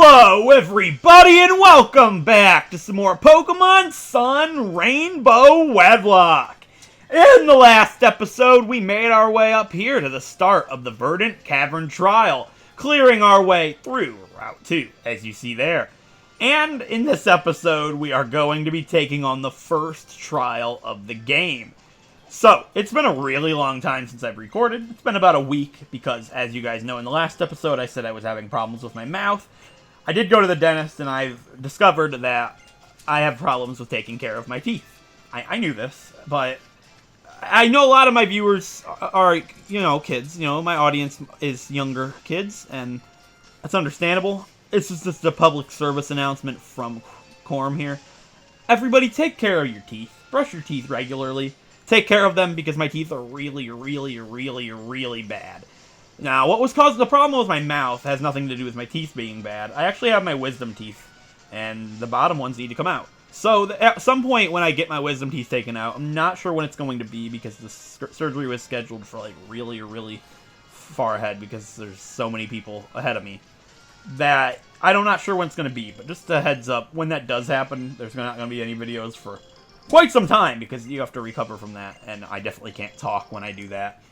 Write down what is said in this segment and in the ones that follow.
Hello everybody and welcome back to some more Pokemon Sun Rainbow Wedlocke. In the last episode, we made our way up here to the start of the Verdant Cavern Trial, clearing our way through Route 2, as you see there. And in this episode, we are going to be taking on the first trial of the game. So, it's been a really long time since I've recorded. It's been about a week because, as you guys know in the last episode, I said I was having problems with my mouth. I did go to the dentist and I've discovered that I have problems with taking care of my teeth. I knew this, but I know a lot of my viewers are, kids. My audience is younger kids, and that's understandable. This is just a public service announcement from Kroma here. Everybody take care of your teeth. Brush your teeth regularly. Take care of them because my teeth are really, really, really, really bad. Now, what was causing the problem with my mouth has nothing to do with my teeth being bad. I actually have my wisdom teeth, and the bottom ones need to come out. So, at some point when I get my wisdom teeth taken out, I'm not sure when it's going to be because the surgery was scheduled for, really, really far ahead because there's so many people ahead of me that I'm not sure when it's going to be. But just a heads up, when that does happen, there's not going to be any videos for quite some time because you have to recover from that, and I definitely can't talk when I do that.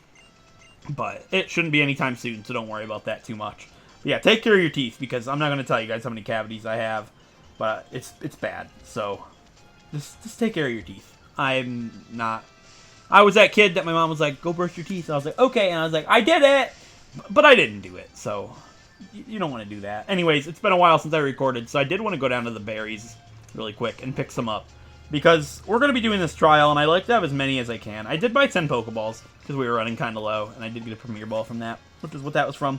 But it shouldn't be anytime soon, so don't worry about that too much. But yeah, take care of your teeth because I'm not going to tell you guys how many cavities I have, but it's bad. So just take care of your teeth. I was that kid that my mom was like, go brush your teeth. And I was like, okay, and I was like, I did it, but I didn't do it. So you don't want to do that. Anyways, it's been a while since I recorded, so I did want to go down to the berries really quick and pick some up. Because we're going to be doing this trial, and I like to have as many as I can. I did buy 10 Pokeballs, because we were running kind of low, and I did get a Premier Ball from that, which is what that was from.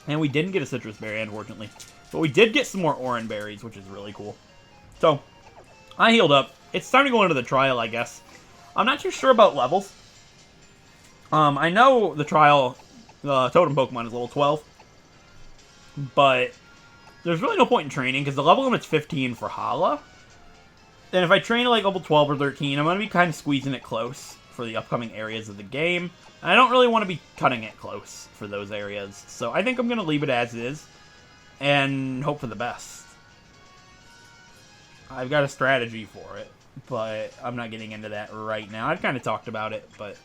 And we didn't get a Citrus Berry, unfortunately. But we did get some more Oran Berries, which is really cool. So, I healed up. It's time to go into the trial, I guess. I'm not too sure about levels. I know the trial, Totem Pokemon is level 12. But there's really no point in training, because the level limit's 15 for Hala. And if I train at level 12 or 13, I'm going to be kind of squeezing it close for the upcoming areas of the game. And I don't really want to be cutting it close for those areas. So I think I'm going to leave it as is and hope for the best. I've got a strategy for it, but I'm not getting into that right now. I've kind of talked about it, but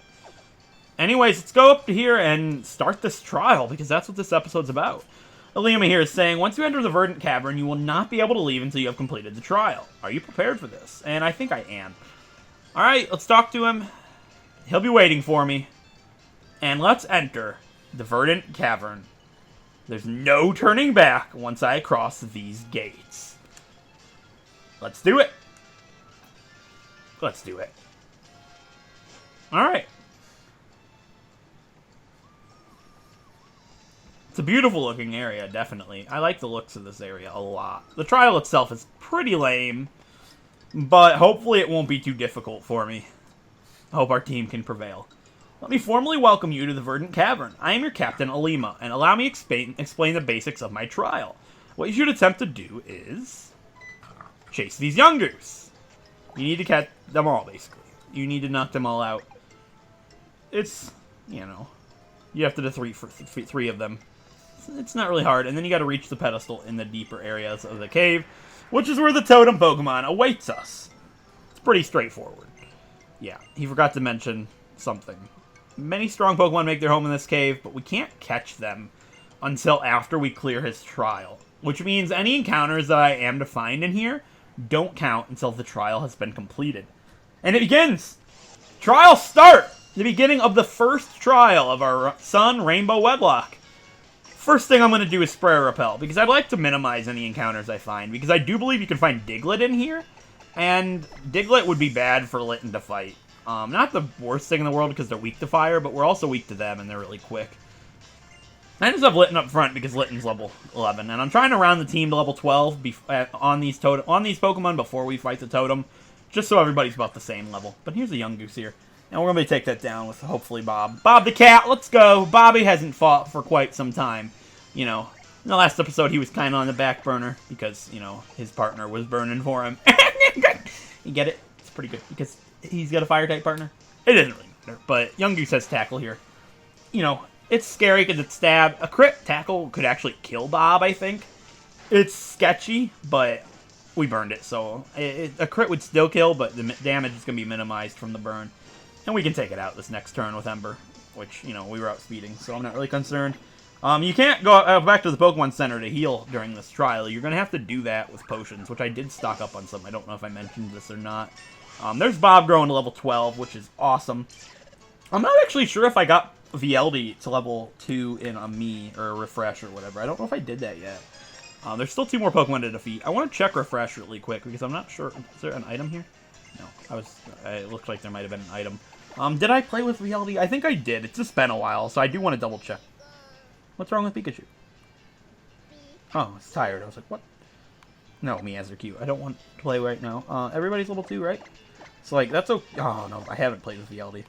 anyways, let's go up to here and start this trial because that's what this episode's about. Alima here is saying, once you enter the Verdant Cavern, you will not be able to leave until you have completed the trial. Are you prepared for this? And I think I am. Alright, let's talk to him. He'll be waiting for me. And let's enter the Verdant Cavern. There's no turning back once I cross these gates. Let's do it. Let's do it. Alright. It's a beautiful looking area, definitely. I like the looks of this area a lot. The trial itself is pretty lame, but hopefully it won't be too difficult for me. I hope our team can prevail. Let me formally welcome you to the Verdant Cavern. I am your captain, Alima, and allow me explain the basics of my trial. What you should attempt to do is chase these Yungoos. You need to catch them all, basically. You need to knock them all out. It's, you have to do three of them. It's not really hard, and then you gotta reach the pedestal in the deeper areas of the cave, which is where the Totem Pokemon awaits us. It's pretty straightforward. Yeah, he forgot to mention something. Many strong Pokemon make their home in this cave, but we can't catch them until after we clear his trial, which means any encounters that I am to find in here don't count until the trial has been completed. And it begins! Trial start! The beginning of the first trial of our Sun Rainbow Wedlocke. First thing I'm going to do is Spray Repel, because I'd like to minimize any encounters I find, because I do believe you can find Diglett in here, and Diglett would be bad for Litten to fight. Not the worst thing in the world, because they're weak to fire, but we're also weak to them, and they're really quick. I just have Litten up front, because Litten's level 11, and I'm trying to round the team to level 12 on these Pokemon before we fight the Totem, just so everybody's about the same level. But here's a Yungoos here. And we're going to take that down with, hopefully, Bob. Bob the cat, let's go. Bobby hasn't fought for quite some time. In the last episode, he was kind of on the back burner because, his partner was burning for him. You get it? It's pretty good because he's got a fire-type partner. It doesn't really matter, but Yungoos has tackle here. It's scary because it's stab. A crit tackle could actually kill Bob, I think. It's sketchy, but we burned it, so a crit would still kill, but the damage is going to be minimized from the burn. And we can take it out this next turn with Ember, which, you know, we were outspeeding, so I'm not really concerned. You can't go back to the Pokemon Center to heal during this trial. You're going to have to do that with potions, which I did stock up on some. I don't know if I mentioned this or not. There's Bob growing to level 12, which is awesome. I'm not actually sure if I got VLD to level 2 in a Mii or a Refresh or whatever. I don't know if I did that yet. There's still 2 more Pokemon to defeat. I want to check Refresh really quick because I'm not sure. Is there an item here? No. It looked like there might have been an item. Did I play with VLD? I think I did. It's just been a while, so I do want to double check. What's wrong with Pikachu? Oh, it's tired. I was like, what? No, me as they're cute. I don't want to play right now. Everybody's level 2, right? So, like, that's okay. Oh, no, I haven't played with VLD.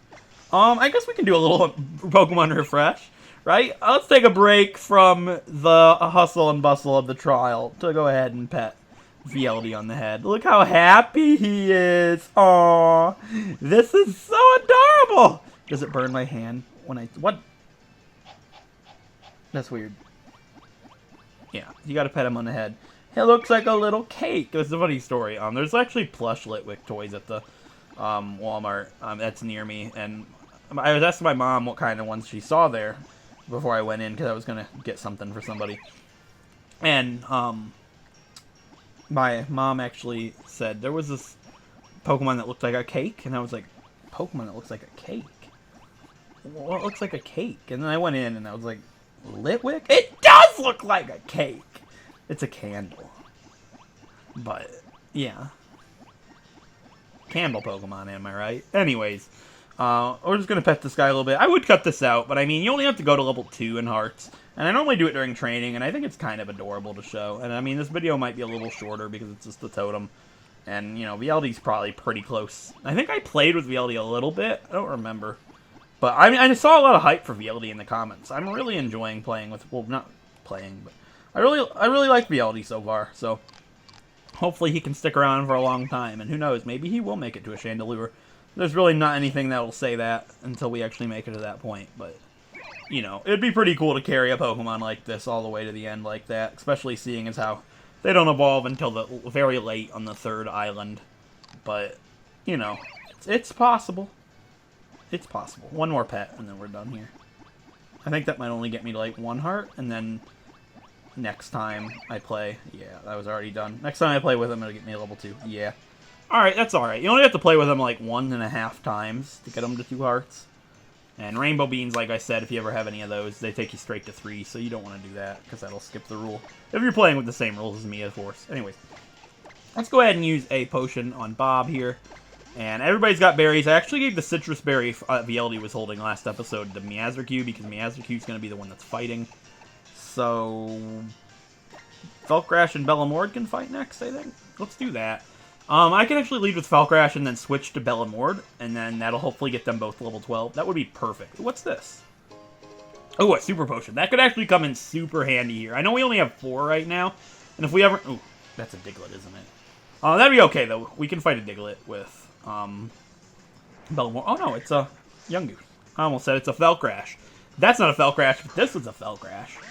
I guess we can do a little Pokemon Refresh, right? Let's take a break from the hustle and bustle of the trial to go ahead and pet VLD on the head. Look how happy he is. Aww. This is so adorable. Does it burn my hand when I... What? That's weird. Yeah, you gotta pet him on the head. He looks like a little cake. It's a funny story. There's actually plush Litwick toys at the Walmart that's near me, and I was asking my mom what kind of ones she saw there before I went in because I was gonna get something for somebody. And my mom actually said there was this Pokemon that looked like a cake, and I was like, Pokemon that looks like a cake? What looks like a cake? And then I went in and I was like, Litwick? It does look like a cake! It's a candle. But, yeah. Candle Pokemon, am I right? Anyways, we're just going to pet this guy a little bit. I would cut this out, but I mean, you only have to go to level 2 in Hearts. And I normally do it during training, and I think it's kind of adorable to show. And I mean, this video might be a little shorter because it's just the totem. And, you know, VLD's probably pretty close. I think I played with VLD a little bit. I don't remember. But I mean, I saw a lot of hype for VLD in the comments. I'm really enjoying playing with, well, not playing, but I really like VLD so far. So hopefully he can stick around for a long time, and who knows, maybe he will make it to a Chandelure. There's really not anything that will say that until we actually make it to that point, but you know, it'd be pretty cool to carry a Pokemon like this all the way to the end like that, especially seeing as how they don't evolve until the very late on the 3rd island. But you know, it's possible. It's possible. One more pet, and then we're done here. I think that might only get me to, like, 1 heart, and then next time I play... Yeah, that was already done. Next time I play with him, it'll get me a level 2. Yeah. Alright, that's alright. You only have to play with him, like, 1.5 times to get him to 2 hearts. And Rainbow Beans, like I said, if you ever have any of those, they take you straight to 3, so you don't want to do that, because that'll skip the rule. If you're playing with the same rules as me, of course. Anyways, let's go ahead and use a potion on Bob here. And everybody's got berries. I actually gave the citrus berry VLD was holding last episode to Meowscarada because Meowscarada's going to be the one that's fighting. So Felcrash and Bellamord can fight next, I think. Let's do that. I can actually lead with Felcrash and then switch to Bellamord, and then that'll hopefully get them both level 12. That would be perfect. What's this? Oh, a super potion. That could actually come in super handy here. I know we only have 4 right now, and if we ever... Ooh, that's a Diglett, isn't it? That'd be okay, though. We can fight a Diglett with... Bellamord. Oh no, it's a Yungoos. I almost said it's a Felcrash. That's not a Felcrash, but this is a Felcrash.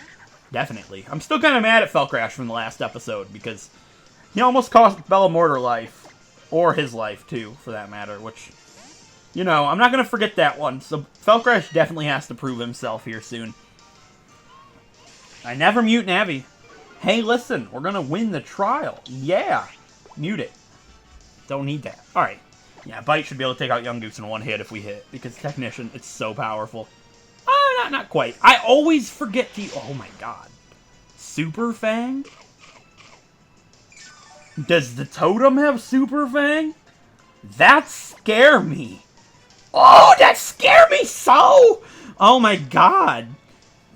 Definitely. I'm still kind of mad at Felcrash from the last episode, because he almost cost Bellamord her life. Or his life, too, for that matter, which, you know, I'm not going to forget that one. So Felcrash definitely has to prove himself here soon. I never mute Navi. Hey, listen, we're going to win the trial. Yeah. Mute it. Don't need that. Alright. Yeah, Bite should be able to take out Yungoos in one hit if we hit, because Technician, it's so powerful. Not quite. I always forget the... Oh my god. Super Fang? Does the Totem have Super Fang? That scare me. Oh, that scared me so! Oh my god.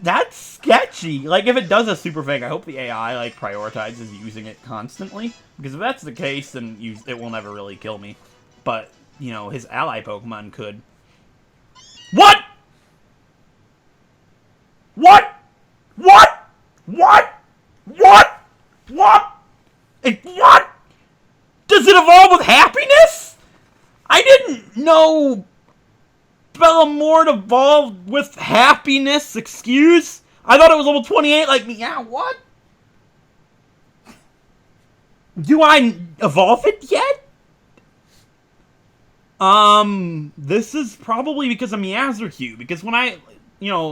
That's sketchy. Like, if it does a Super Fang, I hope the AI, like, prioritizes using it constantly. Because if that's the case, then it will never really kill me. But, you know, his ally Pokemon could. What? What? What? What? What? What? What? Does it evolve with happiness? I didn't know Bellamord evolved with happiness. Excuse? I thought it was level 28 like me. Yeah, what? Do I evolve it yet? This is probably because of Meowscarada, because when I,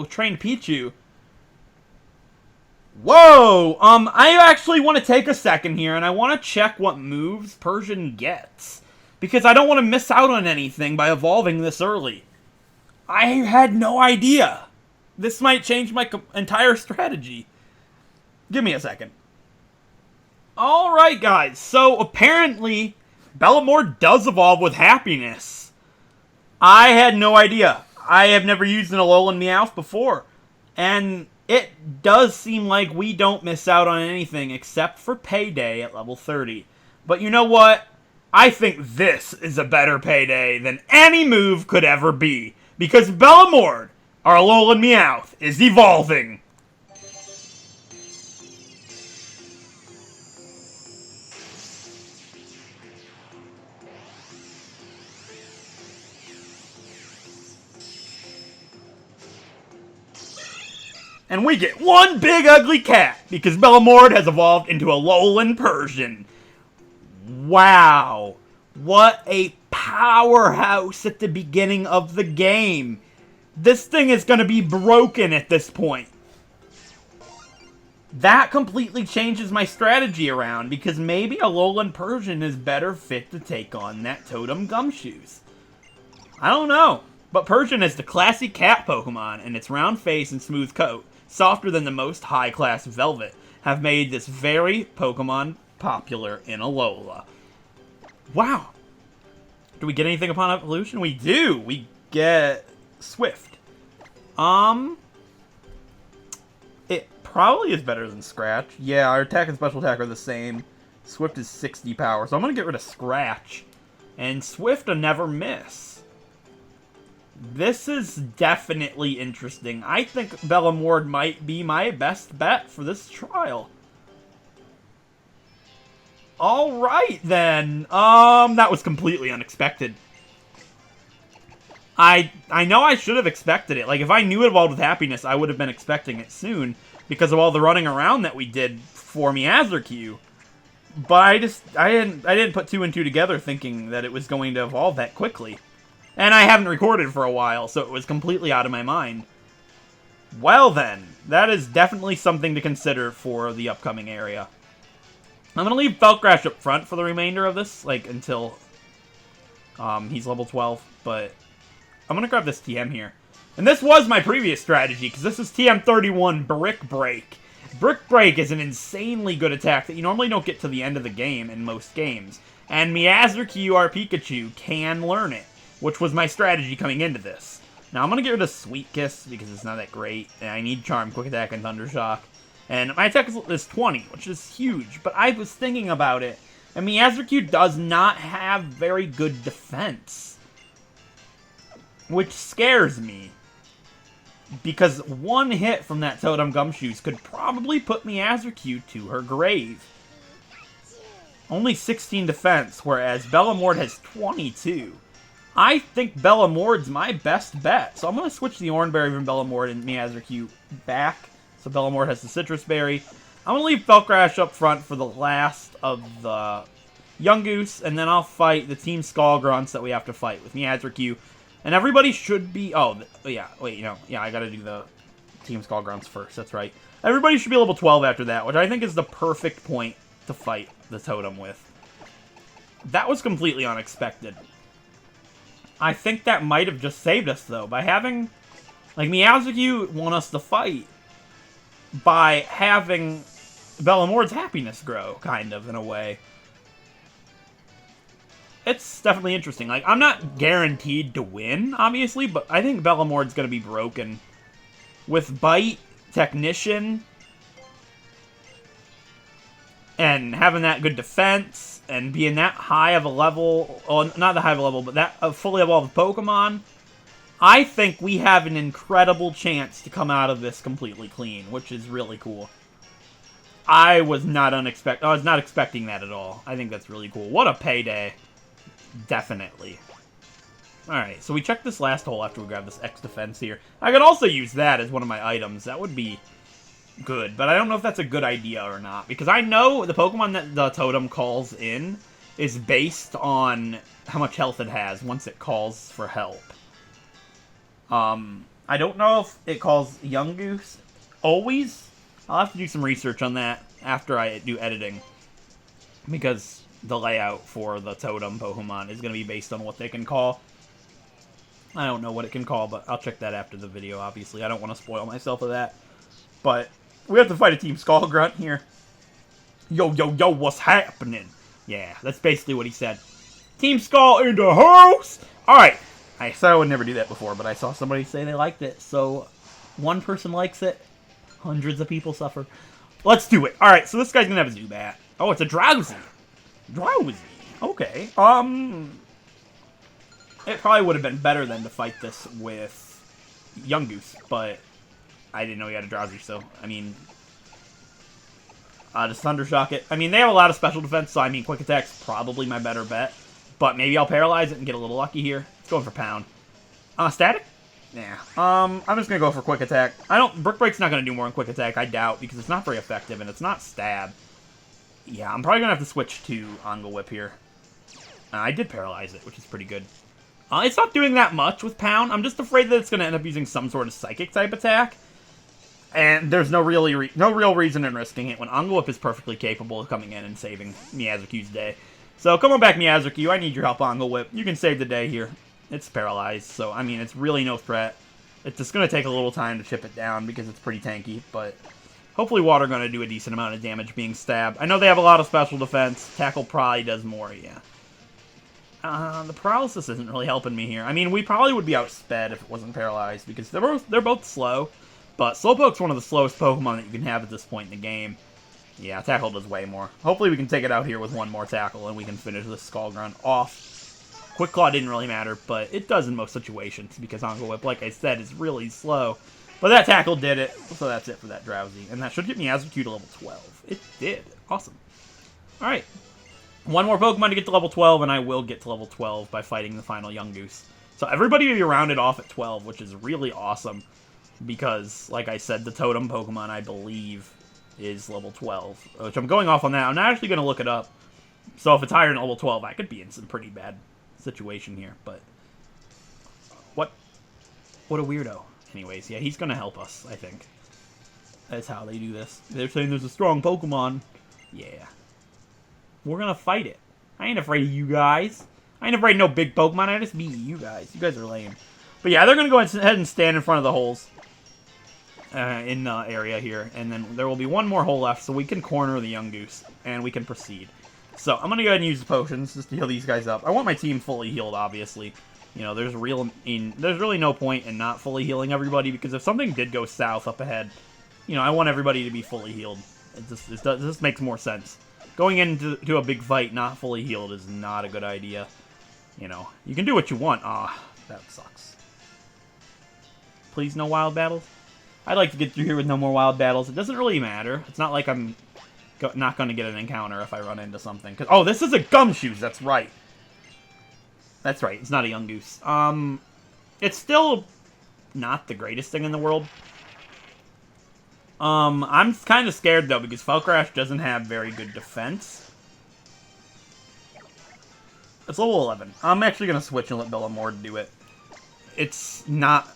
trained Pichu... Whoa! I actually want to take a second here, and I want to check what moves Persian gets. Because I don't want to miss out on anything by evolving this early. I had no idea. This might change my entire strategy. Give me a second. Alright, guys. So, apparently, Bellamord does evolve with happiness. I had no idea. I have never used an Alolan Meowth before. And it does seem like we don't miss out on anything except for Payday at level 30. But you know what? I think this is a better Payday than any move could ever be. Because Bellamord, our Alolan Meowth, is evolving. And we get one big ugly cat, because Bellamord has evolved into a Alolan Persian. Wow. What a powerhouse at the beginning of the game. This thing is going to be broken at this point. That completely changes my strategy around, because maybe Alolan Persian is better fit to take on that Totem Gumshoos. I don't know. But Persian is the classy cat Pokemon, and its round face and smooth coat, softer than the most high-class Velvet, have made this very Pokemon popular in Alola. Wow. Do we get anything upon evolution? We do! We get Swift. It probably is better than Scratch. Yeah, our attack and special attack are the same. Swift is 60 power, so I'm gonna get rid of Scratch. And Swift will never miss. This is definitely interesting. I think Bellamord might be my best bet for this trial. Alright then. That was completely unexpected. I know I should have expected it. Like, if I knew it evolved with happiness, I would have been expecting it soon. Because of all the running around that we did for Meowscarada. But I didn't put two and two together thinking that it was going to evolve that quickly. And I haven't recorded for a while, so it was completely out of my mind. Well then, that is definitely something to consider for the upcoming area. I'm going to leave Felcrash up front for the remainder of this, like, until he's level 12, but I'm going to grab this TM here. And this was my previous strategy, because this is TM31 Brick Break. Brick Break is an insanely good attack that you normally don't get to the end of the game in most games, and Meowscarada, our Pikachu, can learn it, which was my strategy coming into this. Now, I'm going to get rid of Sweet Kiss, because it's not that great, and I need Charm, Quick Attack, and Thunder Shock. And my attack is 20, which is huge, but I was thinking about it, and Meowscarada does not have very good defense. Which scares me. Because one hit from that Totem Gumshoos could probably put Meowscarada to her grave. Only 16 defense, whereas Bellamord has 22. I think Bellamord's my best bet. So I'm going to switch the Oranberry from Bellamord and Meowscarada back. So Bellamord has the Citrus Berry. I'm going to leave Felcrash up front for the last of the Yungoos. And then I'll fight the Team Skullgrunts that we have to fight with Meowscarada. And everybody should be... Oh, yeah. Wait, yeah, I got to do the Team Skullgrunts first. That's right. Everybody should be level 12 after that, which I think is the perfect point to fight the Totem with. That was completely unexpected. I think that might have just saved us, though, by having... Like, Meowscarada want us to fight by having Bellamord's happiness grow, kind of, in a way. It's definitely interesting. Like, I'm not guaranteed to win, obviously, but I think Bellamord's going to be broken. With Bite, Technician, and having that good defense, and being that high of a level, well, not that high of a level, but that fully evolved Pokemon, I think we have an incredible chance to come out of this completely clean, which is really cool. I was not expecting that at all. I think that's really cool. What a payday. Definitely. Alright, so we checked this last hole after we grabbed this X defense here. I could also use that as one of my items. That would be good, but I don't know if that's a good idea or not, because I know the Pokemon that the totem calls in is based on how much health it has once it calls for help. I don't know if it calls Yungoos always. I'll have to do some research on that after I do editing, because the layout for the totem Pokemon is going to be based on what they can call. I don't know what it can call, but I'll check that after the video, obviously. I don't want to spoil myself of that. But we have to fight a Team Skull Grunt here. Yo, yo, yo, what's happening? Yeah, that's basically what he said. Team Skull in the house! Alright, I said I would never do that before, but I saw somebody say they liked it. So, one person likes it, hundreds of people suffer. Let's do it. Alright, so this guy's gonna have a Zubat. Oh, it's a Drowsy. Drowsy. Okay. It probably would have been better than to fight this with Yungoos, but I didn't know he had a Drowsy, so, I mean, just Thundershock it. I mean, they have a lot of special defense, so, I mean, Quick Attack's probably my better bet, but maybe I'll Paralyze it and get a little lucky here. It's going for Pound. Static? Yeah. I'm just gonna go for Quick Attack. Brick Break's not gonna do more than Quick Attack, I doubt, because it's not very effective, and it's not Stab. Yeah, I'm probably gonna have to switch to Angle Whip here. I did Paralyze it, which is pretty good. It's not doing that much with Pound. I'm just afraid that it's gonna end up using some sort of Psychic-type attack. And there's no real reason in risking it when Angle Whip is perfectly capable of coming in and saving Miyazuki's day. So come on back, Miyazuki. I need your help, Angle Whip. You can save the day here. It's paralyzed, so, I mean, it's really no threat. It's just going to take a little time to chip it down because it's pretty tanky, but hopefully Water going to do a decent amount of damage being stabbed. I know they have a lot of special defense. Tackle probably does more, yeah. The paralysis isn't really helping me here. I mean, we probably would be outsped if it wasn't paralyzed because they're both slow. But Slowpoke's one of the slowest Pokemon that you can have at this point in the game. Yeah, Tackle does way more. Hopefully we can take it out here with one more Tackle and we can finish this Skull Grunt off. Quick Claw didn't really matter, but it does in most situations because Angle Whip, like I said, is really slow. But that Tackle did it, so that's it for that Drowsy. And that should get Miyazuki to level 12. It did. Awesome. Alright. One more Pokemon to get to level 12, and I will get to level 12 by fighting the final Yungoos. So everybody will be rounded off at 12, which is really awesome. Because, like I said, the Totem Pokemon, I believe, is level 12. Which I'm going off on that. I'm not actually going to look it up. So if it's higher than level 12, I could be in some pretty bad situation here. But, what a weirdo. Anyways, yeah, he's going to help us, I think. That's how they do this. They're saying there's a strong Pokemon. Yeah. We're going to fight it. I ain't afraid of you guys. I ain't afraid of no big Pokemon. I just beat you guys. You guys are lame. But yeah, they're going to go ahead and stand in front of the holes. In the area here, and then there will be one more hole left, so we can corner the Yungoos, and we can proceed. So, I'm gonna go ahead and use the potions, just to heal these guys up. I want my team fully healed, obviously. You know, there's really no point in not fully healing everybody, because if something did go south up ahead, you know, I want everybody to be fully healed. This makes more sense. Going into a big fight not fully healed is not a good idea. You know, you can do what you want. That sucks. Please, no wild battles? I'd like to get through here with no more wild battles. It doesn't really matter. It's not like I'm not going to get an encounter if I run into something. Oh, this is a Gumshoos. That's right. That's right. It's not a Yungoos. It's still not the greatest thing in the world. I'm kind of scared, though, because Felcrash doesn't have very good defense. It's level 11. I'm actually going to switch and let Bellamord do it. It's not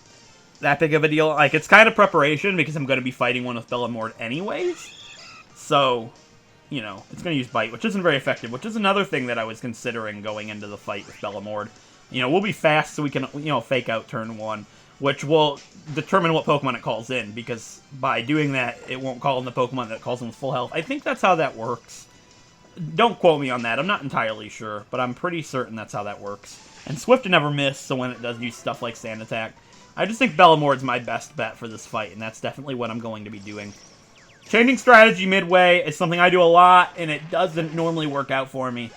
that big of a deal. Like, it's kind of preparation because I'm going to be fighting one with Bellamord anyways. So, you know, it's going to use Bite, which isn't very effective, which is another thing that I was considering going into the fight with Bellamord. You know, we'll be fast so we can, you know, fake out turn 1, which will determine what Pokemon it calls in, because by doing that, it won't call in the Pokemon that calls in with full health. I think that's how that works. Don't quote me on that. I'm not entirely sure, but I'm pretty certain that's how that works. And Swift never miss, so when it does use stuff like Sand Attack, I just think Bellamord's my best bet for this fight, and that's definitely what I'm going to be doing. Changing strategy midway is something I do a lot, and it doesn't normally work out for me.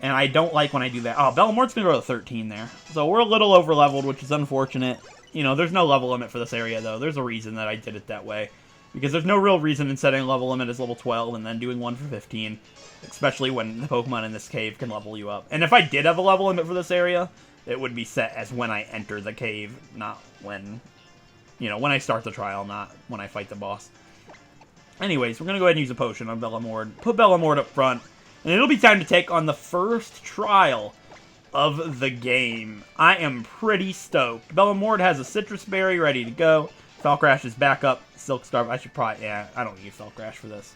And I don't like when I do that. Oh, Bellamord's going to go to 13 there. So we're a little over-leveled, which is unfortunate. You know, there's no level limit for this area, though. There's a reason that I did it that way. Because there's no real reason in setting a level limit as level 12 and then doing one for 15. Especially when the Pokemon in this cave can level you up. And if I did have a level limit for this area, it would be set as when I enter the cave, not when, you know, when I start the trial, not when I fight the boss. Anyways, we're going to go ahead and use a potion on Bellamord. Put Bellamord up front. And it'll be time to take on the first trial of the game. I am pretty stoked. Bellamord has a citrus berry ready to go. Falcrash is back up. Silk Scarf. I should probably... Yeah, I don't need Falcrash for this.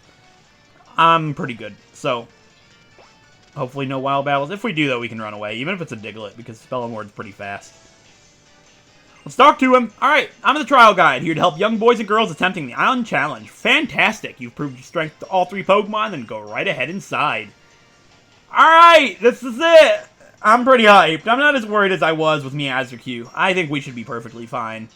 I'm pretty good. So, hopefully no wild battles. If we do, though, we can run away. Even if it's a Diglett, because Bellamord's pretty fast. Let's talk to him. Alright, I'm the trial guide, here to help young boys and girls attempting the Island Challenge. Fantastic. You've proved your strength to all 3 Pokemon, then go right ahead inside. Alright, this is it. I'm pretty hyped. I'm not as worried as I was with Meowscarada. I think we should be perfectly fine.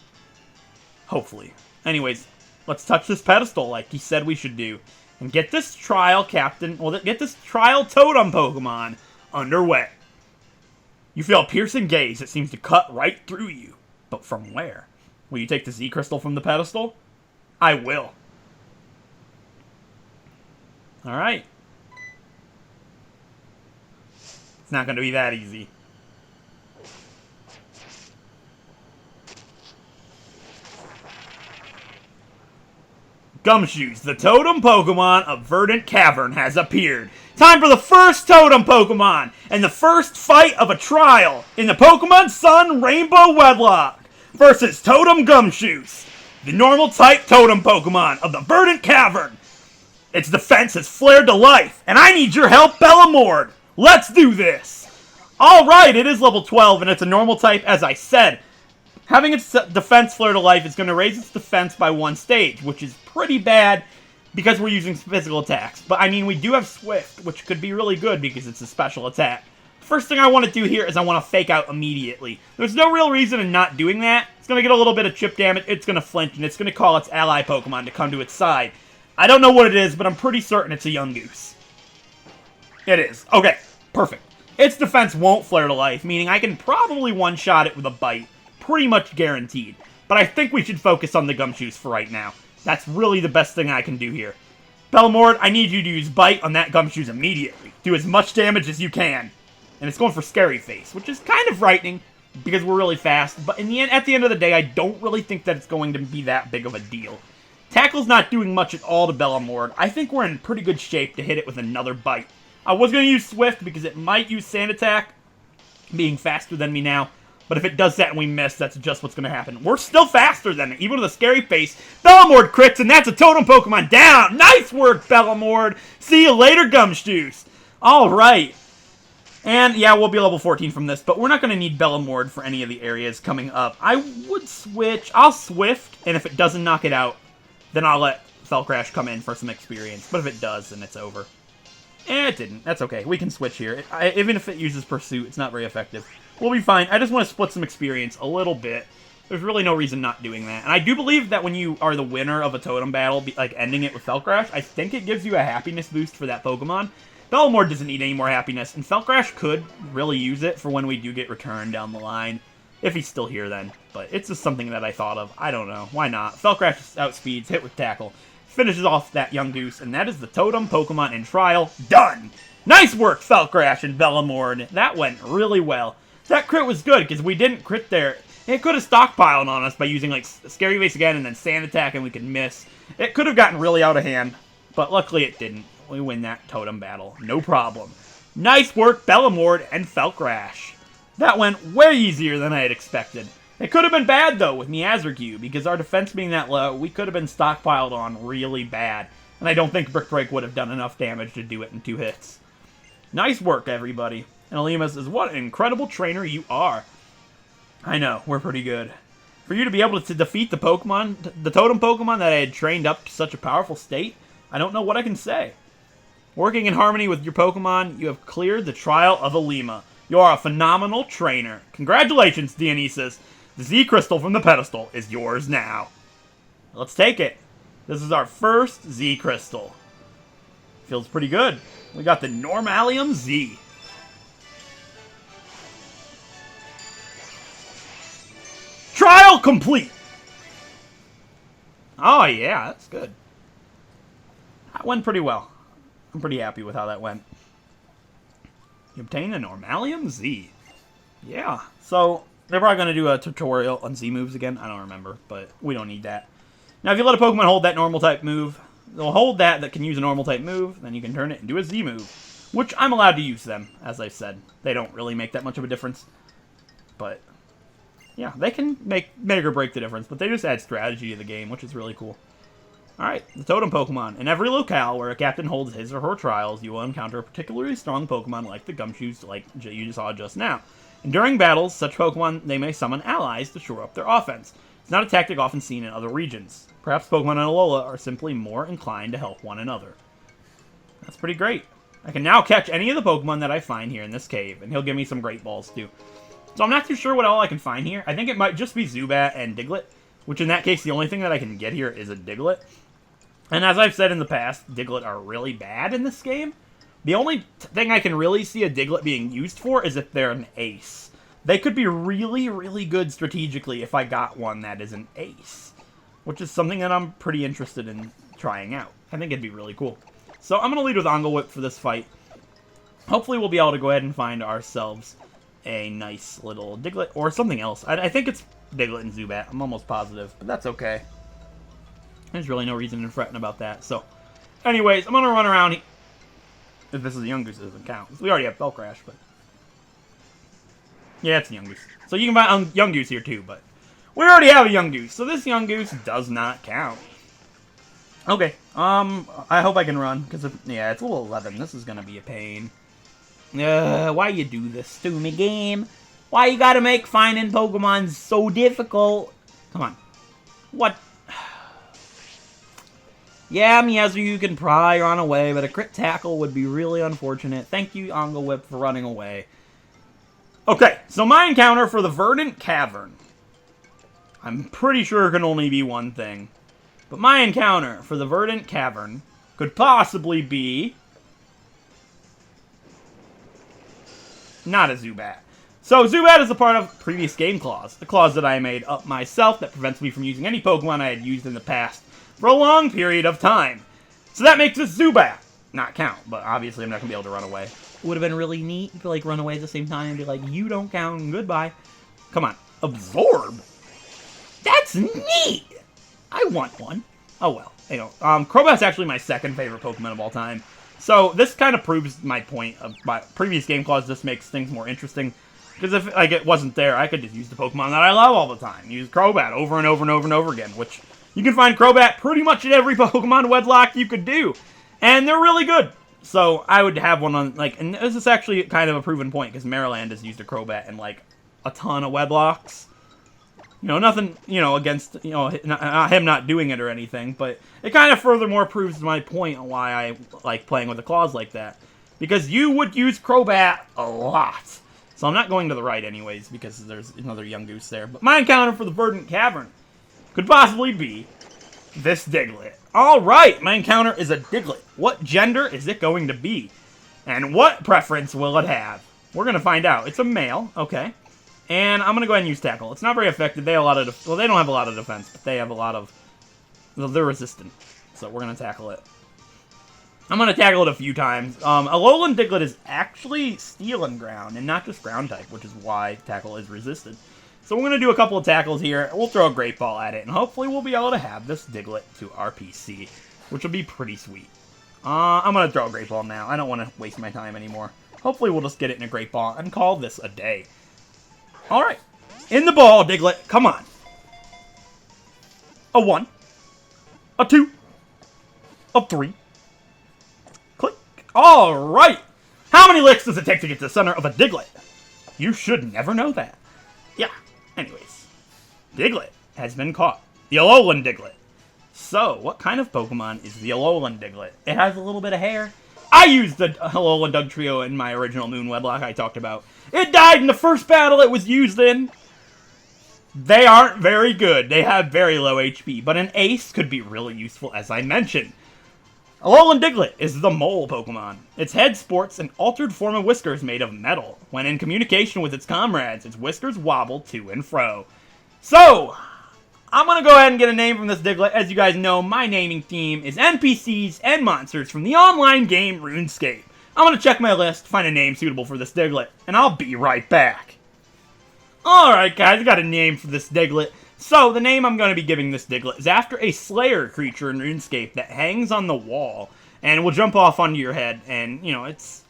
Hopefully. Anyways, let's touch this pedestal like he said we should do. And get this trial captain, well, get this trial totem Pokemon underway. You feel a piercing gaze that seems to cut right through you. But from where? Will you take the Z Crystal from the pedestal? I will. Alright. It's not going to be that easy. Gumshoos, the totem Pokemon of Verdant Cavern, has appeared. Time for the first totem Pokemon, and the first fight of a trial in the Pokémon Sun Rainbow Wedlocke versus Totem Gumshoos, the normal type totem Pokemon of the Verdant Cavern. Its defense has flared to life, and I need your help, Bellamord. Let's do this. Alright, it is level 12, and it's a normal type, as I said. Having its defense flare to life is going to raise its defense by 1 stage, which is pretty bad because we're using physical attacks. But, I mean, we do have Swift, which could be really good because it's a special attack. First thing I want to do here is I want to fake out immediately. There's no real reason in not doing that. It's going to get a little bit of chip damage, it's going to flinch, and it's going to call its ally Pokemon to come to its side. I don't know what it is, but I'm pretty certain it's a Yungoos. It is. Okay, perfect. Its defense won't flare to life, meaning I can probably one-shot it with a bite. Pretty much guaranteed. But I think we should focus on the Gumshoos for right now. That's really the best thing I can do here. Bellamord, I need you to use Bite on that Gumshoos immediately. Do as much damage as you can. And it's going for Scary Face, which is kind of frightening because we're really fast. But in the end, at the end of the day, I don't really think that it's going to be that big of a deal. Tackle's not doing much at all to Bellamord. I think we're in pretty good shape to hit it with another Bite. I was going to use Swift because it might use Sand Attack, being faster than me now. But if it does that and we miss, that's just what's going to happen. We're still faster than it, even with a Scary Face. Bellamord crits, and that's a Totem Pokemon down! Nice work, Bellamord! See you later, Gumshoos! Alright. And, yeah, we'll be level 14 from this, but we're not going to need Bellamord for any of the areas coming up. I would switch. I'll Swift, and if it doesn't knock it out, then I'll let Falcrash come in for some experience. But if it does, then it's over. It didn't. That's okay. We can switch here. Even if it uses Pursuit, it's not very effective. We'll be fine. I just want to split some experience a little bit. There's really no reason not doing that. And I do believe that when you are the winner of a totem battle, like ending it with Falcrash, I think it gives you a happiness boost for that Pokemon. Bellamord doesn't need any more happiness, and Falcrash could really use it for when we do get returned down the line. If he's still here then. But it's just something that I thought of. I don't know. Why not? Falcrash outspeeds, hit with Tackle. Finishes off that Yungoos, and that is the totem Pokemon in trial done! Nice work, Falcrash and Bellamord. That went really well. That crit was good, because we didn't crit there. It could have stockpiled on us by using, like, Scary Face again and then Sand Attack, and we could miss. It could have gotten really out of hand, but luckily it didn't. We win that totem battle. No problem. Nice work, Bellamord and Falcrash. That went way easier than I had expected. It could have been bad, though, with Meowscarada, because our defense being that low, we could have been stockpiled on really bad. And I don't think Brick Break would have done enough damage to do it in 2 hits. Nice work, everybody. And Alima says, what an incredible trainer you are. I know, we're pretty good. For you to be able to defeat the Pokemon, the totem Pokemon that I had trained up to such a powerful state, I don't know what I can say. Working in harmony with your Pokemon, you have cleared the trial of Alima. You are a phenomenal trainer. Congratulations, Dionysus. The Z Crystal from the pedestal is yours now. Let's take it. This is our first Z Crystal. Feels pretty good. We got the Normalium Z. Trial complete! Oh yeah, that's good. That went pretty well. I'm pretty happy with how that went. You obtain a Normalium Z. Yeah, so they're probably going to do a tutorial on Z moves again. I don't remember, but we don't need that. Now, if you let a Pokemon hold that normal type move, they'll hold that can use a normal type move, then you can turn it into a Z move, which I'm allowed to use them, as I said. They don't really make that much of a difference, but yeah, they can make or break the difference, but they just add strategy to the game, which is really cool. Alright, the Totem Pokemon. In every locale where a captain holds his or her trials, you will encounter a particularly strong Pokemon like the Gumshoos, like you saw just now. And during battles, such Pokemon, they may summon allies to shore up their offense. It's not a tactic often seen in other regions. Perhaps Pokemon in Alola are simply more inclined to help one another. That's pretty great. I can now catch any of the Pokemon that I find here in this cave, and he'll give me some Great Balls too. So I'm not too sure what all I can find here. I think it might just be Zubat and Diglett, which in that case, the only thing that I can get here is a Diglett. And as I've said in the past, Diglett are really bad in this game. The only thing I can really see a Diglett being used for is if they're an ace. They could be really, really good strategically if I got one that is an ace, which is something that I'm pretty interested in trying out. I think it'd be really cool. So I'm going to lead with Ongle Whip for this fight. Hopefully we'll be able to go ahead and find ourselves a nice little Diglett or something else. I think it's Diglett and Zubat. I'm almost positive, but that's okay. There's really no reason in fretting about that. So, anyways, I'm going to run around. If this is a Young Goose, it doesn't count. We already have Bell Crash, but yeah, it's a Young Goose. So you can buy Young Goose here too, but we already have a Young Goose. So this Young Goose does not count. Okay, I hope I can run, because yeah, it's level 11. This is going to be a pain. Why you do this to me, game? Why you gotta make finding Pokemon so difficult? Come on. What? Yeah, Miyazu, you can pry or run away, but a crit tackle would be really unfortunate. Thank you, Ongle Whip, for running away. Okay, so my encounter for the Verdant Cavern. I'm pretty sure it can only be one thing. But my encounter for the Verdant Cavern could possibly be not a Zubat. So Zubat is a part of previous game clause, a clause that I made up myself that prevents me from using any Pokemon I had used in the past for a long period of time. So that makes this Zubat not count, but obviously I'm not going to be able to run away. Would have been really neat to like run away at the same time and be like, you don't count, goodbye. Come on, Absorb? That's neat! I want one. Oh well, you know, Crobat's actually my second favorite Pokemon of all time. So this kind of proves my point of my previous game clause. Just makes things more interesting. Because if like it wasn't there, I could just use the Pokemon that I love all the time. Use Crobat over and over and over and over again. Which you can find Crobat pretty much in every Pokemon Wedlocke you could do. And they're really good. So I would have one on, like, and this is actually kind of a proven point. Because Marriland has used a Crobat in, like, a ton of Wedlocks. You know, nothing, you know, against, you know, him not doing it or anything, but it kind of furthermore proves my point on why I like playing with a clause like that. Because you would use Crobat a lot. So I'm not going to the right anyways, because there's another Young Goose there. But my encounter for the Verdant Cavern could possibly be this Diglett. Alright, my encounter is a Diglett. What gender is it going to be? And what preference will it have? We're going to find out. It's a male, okay. And I'm going to go ahead and use Tackle. It's not very effective. They have a lot of, well, they don't have a lot of defense, but they have a lot of, well, they're resistant. So we're going to tackle it. I'm going to tackle it a few times. Alolan Diglett is actually Steel and Ground, and not just Ground type, which is why Tackle is resisted. So we're going to do a couple of tackles here. We'll throw a Great Ball at it, and hopefully we'll be able to have this Diglett to our PC, which will be pretty sweet. I'm going to throw a Great Ball now. I don't want to waste my time anymore. Hopefully we'll just get it in a Great Ball and call this a day. Alright. In the ball, Diglett. Come on. A 1. A 2. A 3. Click. Alright. How many licks does it take to get to the center of a Diglett? You should never know that. Yeah. Anyways. Diglett has been caught. The Alolan Diglett. So, what kind of Pokemon is the Alolan Diglett? It has a little bit of hair. I used the Alolan Dugtrio in my original Moon Wedlocke I talked about. It died in the first battle it was used in. They aren't very good. They have very low HP, but an Ace could be really useful, as I mentioned. Alolan Diglett is the Mole Pokemon. Its head sports an altered form of whiskers made of metal. When in communication with its comrades, its whiskers wobble to and fro. So, I'm going to go ahead and get a name from this Diglett. As you guys know, my naming theme is NPCs and monsters from the online game RuneScape. I'm going to check my list, find a name suitable for this Diglett, and I'll be right back. Alright guys, I got a name for this Diglett. So, the name I'm going to be giving this Diglett is after a Slayer creature in RuneScape that hangs on the wall and will jump off onto your head. And, you know, it's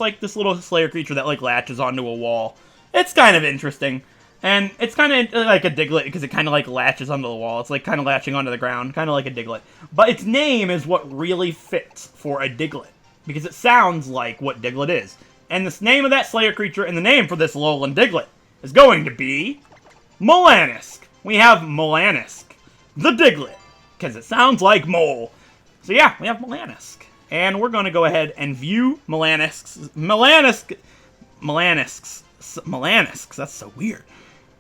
like this little Slayer creature that, like, latches onto a wall. It's kind of interesting. And it's kind of like a Diglett because it kind of, like, latches onto the wall. It's, like, kind of latching onto the ground, kind of like a Diglett. But its name is what really fits for a Diglett because it sounds like what Diglett is. And this name of that Slayer creature and the name for this Alolan Diglett is going to be Melanisk. We have Melanisk, the Diglett, because it sounds like mole. So yeah, we have Melanisk. And we're going to go ahead and view Melanisk's, that's so weird.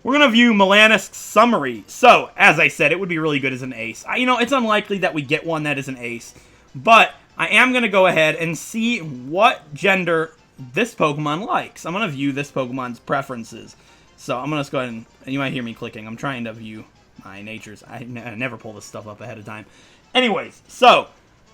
We're going to view Melanisk's summary. So, as I said, it would be really good as an ace. You know, it's unlikely that we get one that is an ace, but I am going to go ahead and see what gender this Pokemon likes. I'm going to view this Pokemon's preferences. So I'm going to just go ahead and you might hear me clicking. I'm trying to view my natures. I never pull this stuff up ahead of time. Anyways, so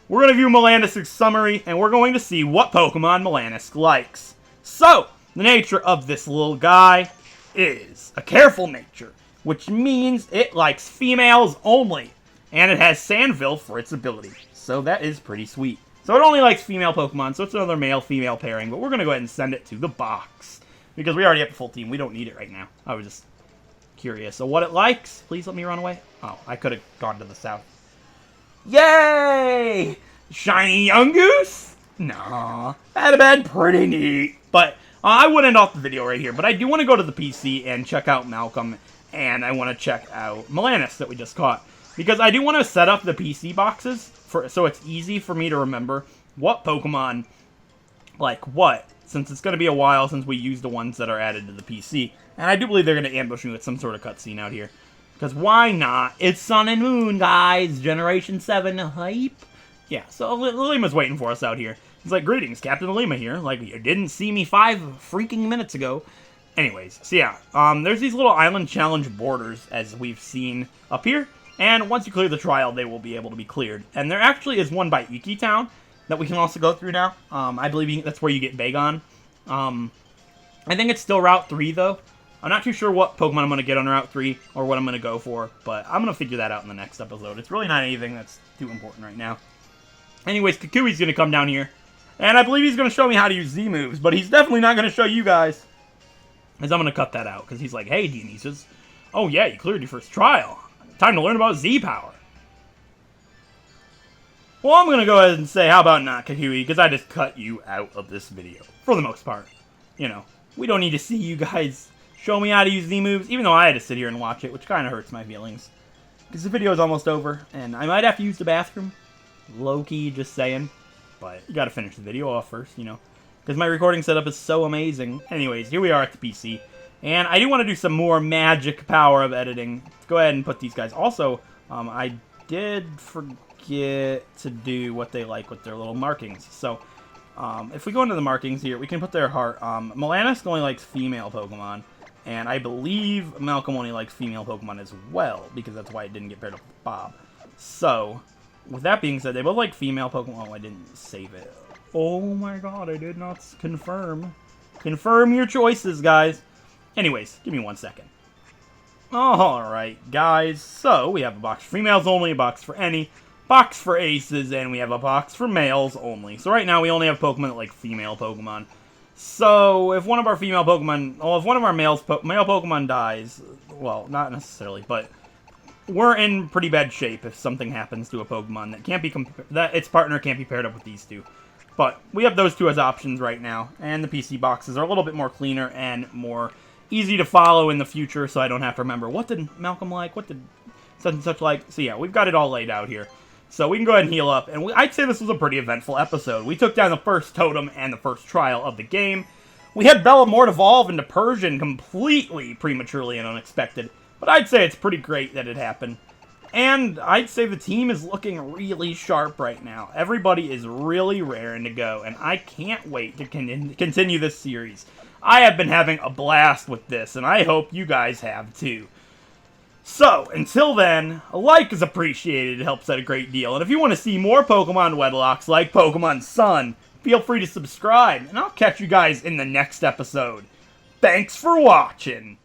we're going to view Melanisk's summary, and we're going to see what Pokemon Melanisk likes. So, the nature of this little guy is a careful nature, which means it likes females only, and it has Sandville for its ability. So that is pretty sweet. So it only likes female Pokemon, so it's another male-female pairing, but we're going to go ahead and send it to the box. Because we already have a full team. We don't need it right now. I was just curious. So what it likes, please let me run away. Oh, I could have gone to the south. Yay! Shiny Yungoos? Nah, that'd have been pretty neat. But I would end off the video right here. But I do want to go to the PC and check out Malcolm. And I want to check out Melanisk that we just caught. Because I do want to set up the PC boxes so it's easy for me to remember what Pokemon like what. Since it's going to be a while since we use the ones that are added to the PC. And I do believe they're going to ambush me with some sort of cutscene out here. Because why not? It's Sun and Moon, guys! Generation 7 hype! Yeah, so Lima's waiting for us out here. He's like, greetings, Captain Lima here. Like, you didn't see me 5 freaking minutes ago. Anyways, so yeah, there's these little island challenge borders, as we've seen up here. And once you clear the trial, they will be able to be cleared. And there actually is one by Iki Town that we can also go through now. I believe that's where you get Bagon. I think it's still Route 3, though. I'm not too sure what Pokemon I'm going to get on Route 3, or what I'm going to go for, but I'm going to figure that out in the next episode. It's really not anything that's too important right now. Anyways, Kukui's going to come down here, and I believe he's going to show me how to use Z-moves, but he's definitely not going to show you guys, as I'm going to cut that out, because he's like, hey, Dionysus, oh yeah, you cleared your first trial. Time to learn about Z-Power. Well, I'm going to go ahead and say, how about not, Kakui, because I just cut you out of this video, for the most part. You know, we don't need to see you guys show me how to use Z-moves, even though I had to sit here and watch it, which kind of hurts my feelings. Because the video is almost over, and I might have to use the bathroom. Low-key, just saying. But you gotta finish the video off first, you know. Because my recording setup is so amazing. Anyways, here we are at the PC. And I do want to do some more magic power of editing. Let's go ahead and put these guys. Also, I did forget to do what they like with their little markings. So, if we go into the markings here, we can put their heart. Melanisk only likes female Pokemon. And I believe Malcolm only likes female Pokemon as well, because that's why it didn't get paired up with Bob. So, with that being said, they both like female Pokemon. Oh, I didn't save it. Oh my god, I did not confirm. Confirm your choices, guys. Anyways, give me 1 second. Alright, guys. So, we have a box for females only, a box for any, box for aces, and we have a box for males only. So right now, we only have Pokemon that like female Pokemon. So, if one of our female Pokemon, well, if one of our male Pokemon dies, well, not necessarily, but we're in pretty bad shape if something happens to a Pokemon that can't be that its partner can't be paired up with these two. But we have those two as options right now, and the PC boxes are a little bit more cleaner and more easy to follow in the future, so I don't have to remember what did Malcolm like, what did such and such like. So yeah, we've got it all laid out here. So we can go ahead and heal up, and I'd say this was a pretty eventful episode. We took down the first totem and the first trial of the game. We had Bellamort evolve into Persian completely prematurely and unexpected, but I'd say it's pretty great that it happened. And I'd say the team is looking really sharp right now. Everybody is really raring to go, and I can't wait to continue this series. I have been having a blast with this, and I hope you guys have too. So, until then, a like is appreciated. It helps out a great deal. And if you want to see more Pokemon Wedlocks like Pokemon Sun, feel free to subscribe, and I'll catch you guys in the next episode. Thanks for watching!